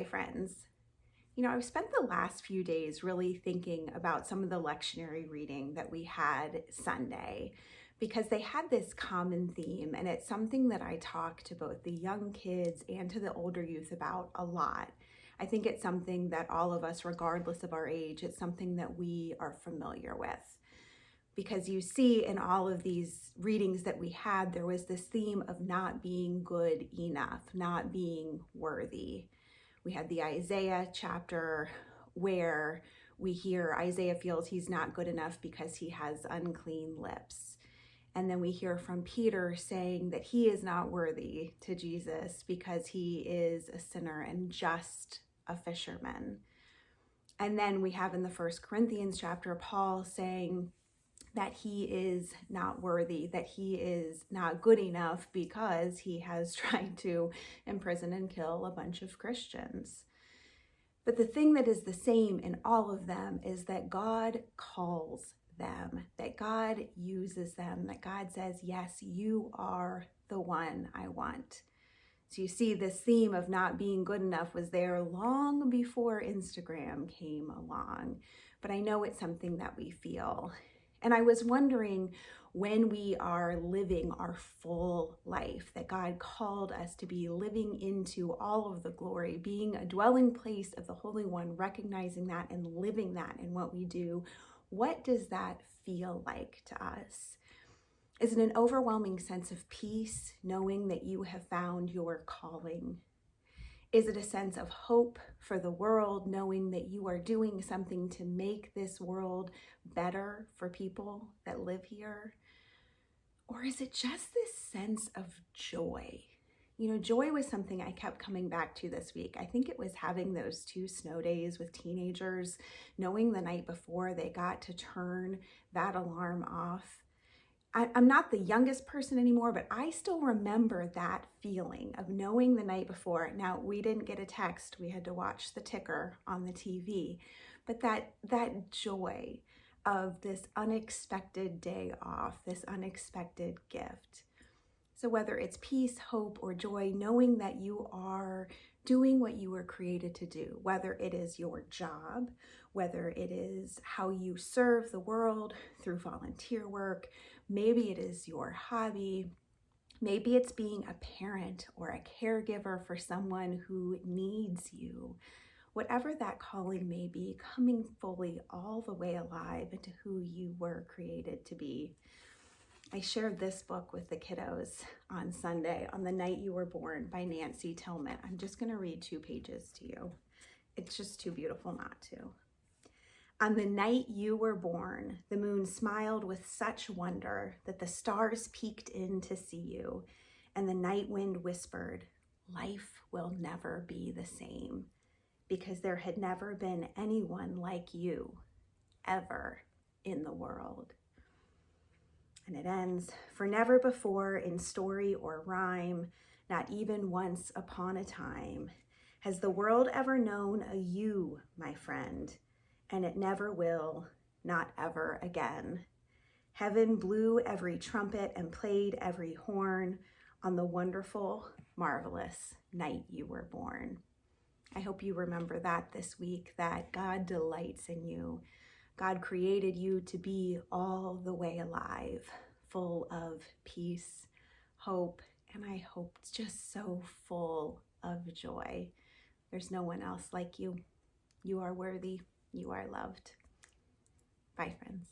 Hi, friends. I've spent the last few days really thinking about some of the lectionary reading that we had Sunday because they had this common theme, and it's something that I talk to both the young kids and to the older youth about a lot. I think it's something that all of us, regardless of our age, it's something that we are familiar with. Because you see in all of these readings that we had, there was this theme of not being good enough, not being worthy. We had the Isaiah chapter where we hear Isaiah feels he's not good enough because he has unclean lips. And then we hear from Peter saying that he is not worthy to Jesus because he is a sinner and just a fisherman. And then we have in the 1 Corinthians chapter, Paul saying that he is not worthy, that he is not good enough because he has tried to imprison and kill a bunch of Christians. But the thing that is the same in all of them is that God calls them, that God uses them, that God says, yes, you are the one I want. So you see, this theme of not being good enough was there long before Instagram came along, but I know it's something that we feel. And I was wondering, when we are living our full life, that God called us to be living into all of the glory, being a dwelling place of the Holy One, recognizing that and living that in what we do, what does that feel like to us? Is it an overwhelming sense of peace, knowing that you have found your calling? Is it a sense of hope for the world, knowing that you are doing something to make this world better for people that live here? Or is it just this sense of joy? Joy was something I kept coming back to this week. I think it was having those 2 snow days with teenagers, knowing the night before they got to turn that alarm off. I'm not the youngest person anymore, but I still remember that feeling of knowing the night before. Now, we didn't get a text. We had to watch the ticker on the TV. But that joy of this unexpected day off, this unexpected gift. So whether it's peace, hope, or joy, knowing that you are doing what you were created to do, whether it is your job, whether it is how you serve the world through volunteer work, maybe it is your hobby, maybe it's being a parent or a caregiver for someone who needs you. Whatever that calling may be, coming fully all the way alive into who you were created to be. I shared this book with the kiddos on Sunday, On the Night You Were Born by Nancy Tillman. I'm just going to read 2 pages to you. It's just too beautiful not to. On the night you were born, the moon smiled with such wonder that the stars peeked in to see you, and the night wind whispered, life will never be the same, because there had never been anyone like you, ever in the world. And it ends, for never before in story or rhyme, not even once upon a time, has the world ever known a you, my friend, and it never will, not ever again. Heaven blew every trumpet and played every horn on the wonderful, marvelous night you were born. I hope you remember that this week, that God delights in you. God created you to be all the way alive, full of peace, hope, and I hope just so full of joy. There's no one else like you. You are worthy. You are loved. Bye, friends.